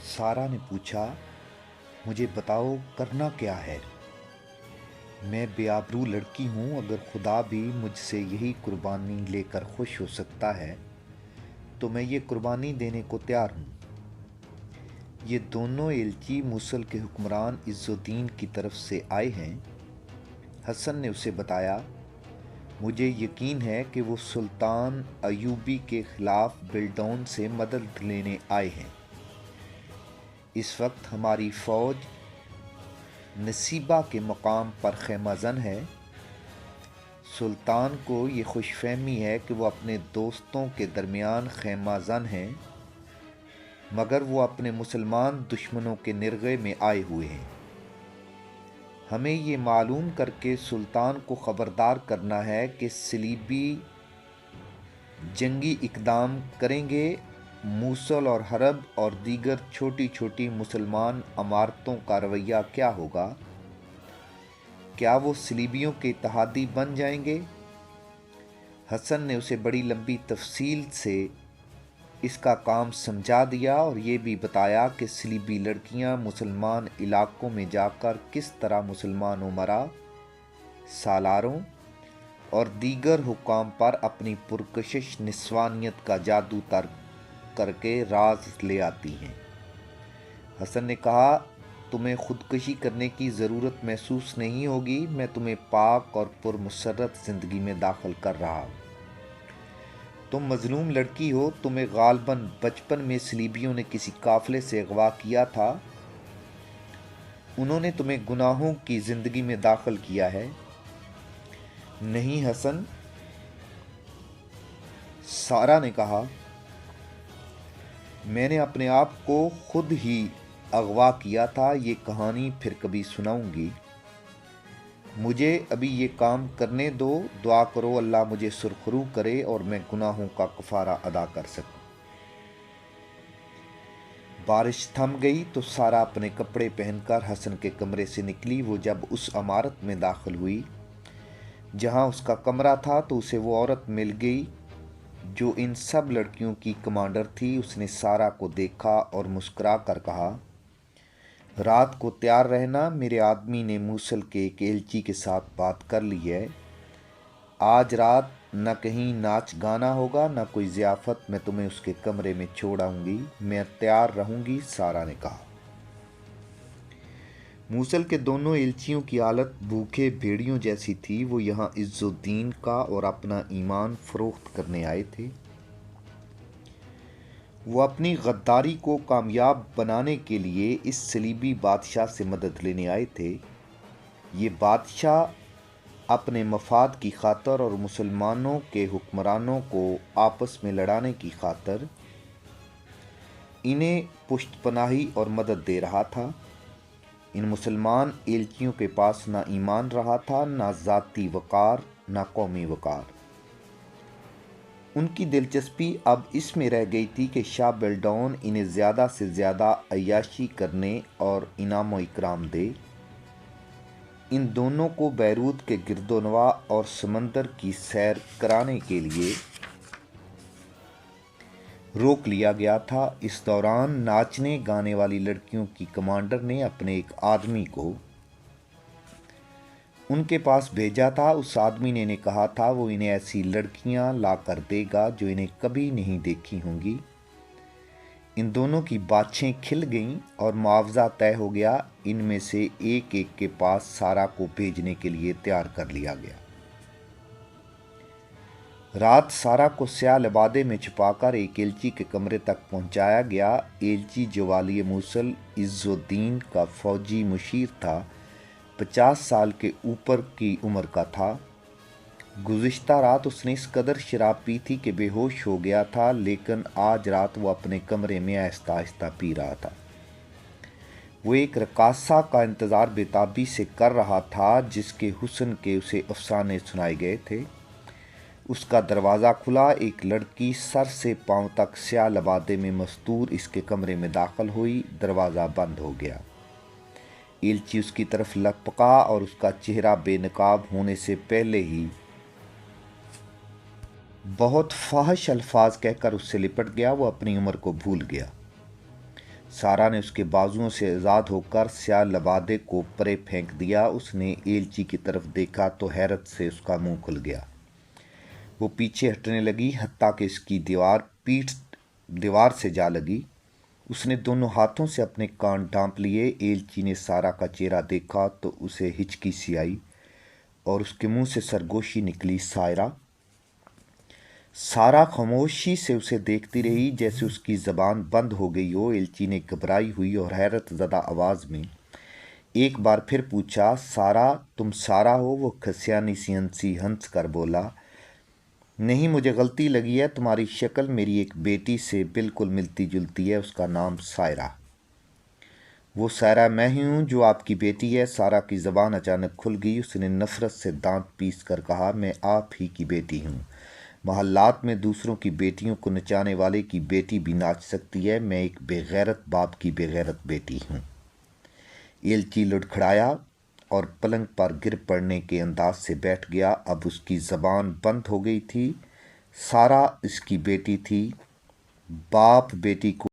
सारा ने पूछा, मुझे बताओ करना क्या है। मैं बेआबरू लड़की हूँ, अगर खुदा भी मुझसे यही कुर्बानी लेकर खुश हो सकता है तो मैं ये कुर्बानी देने को तैयार हूँ। ये दोनों एलची मूसल के हुक्मरान इज़्ज़ुद्दीन की तरफ से आए हैं। हसन ने उसे बताया, मुझे यकीन है कि वो सुल्तान अयूबी के ख़िलाफ़ बिल्डौन से मदद लेने आए हैं। इस वक्त हमारी फ़ौज नसीबा के मकाम पर ख़ैमाज़न है। सुल्तान को ये खुशफहमी है कि वो अपने दोस्तों के दरमियान ख़ैमाज़न हैं, मगर वो अपने मुसलमान दुश्मनों के निर्गे में आए हुए हैं। हमें ये मालूम करके सुल्तान को ख़बरदार करना है कि सलीबी जंगी इक़दाम करेंगे। मूसल और हरब और दीगर छोटी छोटी मुसलमान अमारतों का रवैया क्या होगा? क्या वो सलीबियों के इत्तेहादी बन जाएंगे? हसन ने उसे बड़ी लंबी तफसील से इसका काम समझा दिया और ये भी बताया कि सलीबी लड़कियां मुसलमान इलाकों में जाकर किस तरह मुसलमान उमरा, सालारों और दीगर हुक्काम पर अपनी पुरकशिश निस्वानियत का जादू तर्क करके राज ले आती हैं। हसन ने कहा, तुम्हें खुदकशी करने की ज़रूरत महसूस नहीं होगी। मैं तुम्हें पाक और पुरमसरत ज़िंदगी में दाखिल कर रहा हूँ। तुम मजलूम लड़की हो। तुम्हें गालबन बचपन में सलीबियों ने किसी काफिले से अगवा किया था। उन्होंने तुम्हें गुनाहों की ज़िंदगी में दाखिल किया है। नहीं हसन, सारा ने कहा, मैंने अपने आप को खुद ही अगवा किया था। ये कहानी फिर कभी सुनाऊंगी। मुझे अभी ये काम करने दो। दुआ करो अल्लाह मुझे सुरखरू करे और मैं गुनाहों का कफ़ारा अदा कर सकूं। बारिश थम गई तो सारा अपने कपड़े पहनकर हसन के कमरे से निकली। वो जब उस इमारत में दाखिल हुई जहां उसका कमरा था तो उसे वो औरत मिल गई जो इन सब लड़कियों की कमांडर थी। उसने सारा को देखा और मुस्कुरा कर कहा, रात को तैयार रहना। मेरे आदमी ने मूसल के एक एलची के साथ बात कर ली है। आज रात न कहीं नाच गाना होगा न कोई ज़ियाफ़त। मैं तुम्हें उसके कमरे में छोड़ आऊँगी। मैं तैयार रहूँगी, सारा ने कहा। मूसल के दोनों एलचियों की हालत भूखे भेड़ियों जैसी थी। वो यहाँ इज़्ज़ुद्दीन का और अपना ईमान फ़रोख्त करने आए थे। वो अपनी गद्दारी को कामयाब बनाने के लिए इस सलीबी बादशाह से मदद लेने आए थे। ये बादशाह अपने मफाद की खातर और मुसलमानों के हुक्मरानों को आपस में लड़ाने की खातर इन्हें पुश्तपनाही और मदद दे रहा था। इन मुसलमान एलचियों के पास ना ईमान रहा था, ना ज़ाती वक़ार, ना कौमी वक़ार। उनकी दिलचस्पी अब इसमें रह गई थी कि शाह बेल्डौन इन्हें ज़्यादा से ज़्यादा अय्याशी करने और इनाम व इकराम दे। इन दोनों को बैरूत के गिरदोनवा और समंदर की सैर कराने के लिए रोक लिया गया था। इस दौरान नाचने गाने वाली लड़कियों की कमांडर ने अपने एक आदमी को उनके पास भेजा था। उस आदमी ने इन्हें कहा था वो इन्हें ऐसी लड़कियां ला कर देगा जो इन्हें कभी नहीं देखी होंगी। इन दोनों की बाछें खिल गईं और मुआवजा तय हो गया। इनमें से एक एक के पास सारा को भेजने के लिए तैयार कर लिया गया। रात सारा को स्याह लबादे में छुपाकर एक एलची के कमरे तक पहुंचाया गया। एलची जवाली मूसल इज़्ज़ुद्दीन का फौजी मुशीर था। 50 साल के ऊपर की उम्र का था। गुज़िश्ता रात उसने इस कदर शराब पी थी कि बेहोश हो गया था, लेकिन आज रात वो अपने कमरे में आहिस्ता आहिस्ता पी रहा था। वो एक रकासा का इंतज़ार बेताबी से कर रहा था जिसके हुस्न के उसे अफसाने सुनाए गए थे। उसका दरवाज़ा खुला। एक लड़की सर से पांव तक स्याह लबादे में मस्तूर इसके कमरे में दाखिल हुई। दरवाज़ा बंद हो गया। एलची उसकी तरफ लपका और उसका चेहरा बेनकाब होने से पहले ही बहुत फाहिश अल्फाज कहकर उससे लिपट गया। वो अपनी उम्र को भूल गया। سارا نے اس کے بازوؤں سے آزاد ہو کر سیاہ لبادے کو پرے پھینک دیا۔ اس نے ایلچی کی طرف دیکھا تو حیرت سے اس کا منہ کھل گیا۔ وہ پیچھے ہٹنے لگی، حتیٰ کہ اس کی پیٹھ دیوار سے جا لگی۔ اس نے دونوں ہاتھوں سے اپنے کان ڈھانپ لیے۔ ایلچی نے سارا کا چہرہ دیکھا تو اسے ہچکی سی آئی اور اس کے منہ سے سرگوشی نکلی، سائرہ۔ سارا خاموشی سے اسے دیکھتی رہی جیسے اس کی زبان بند ہو گئی ہو۔ ایلچی نے گھبرائی ہوئی اور حیرت زدہ آواز میں ایک بار پھر پوچھا، سارا، تم سارا ہو؟ وہ کھسیانی سی ہنس کر بولا، نہیں، مجھے غلطی لگی ہے، تمہاری شکل میری ایک بیٹی سے بالکل ملتی جلتی ہے، اس کا نام سائرہ۔ وہ سائرہ میں ہی ہوں جو آپ کی بیٹی ہے۔ سارا کی زبان اچانک کھل گئی۔ اس نے نفرت سے دانت پیس کر کہا، میں آپ ہی کی بیٹی ہوں۔ محلات میں دوسروں کی بیٹیوں کو نچانے والے کی بیٹی بھی ناچ سکتی ہے۔ میں ایک بے غیرت باپ کی بے غیرت بیٹی ہوں۔ ایلچی لڑکھڑایا اور پلنگ پر گر پڑنے کے انداز سے بیٹھ گیا۔ اب اس کی زبان بند ہو گئی تھی۔ سارا اس کی بیٹی تھی۔ باپ بیٹی کو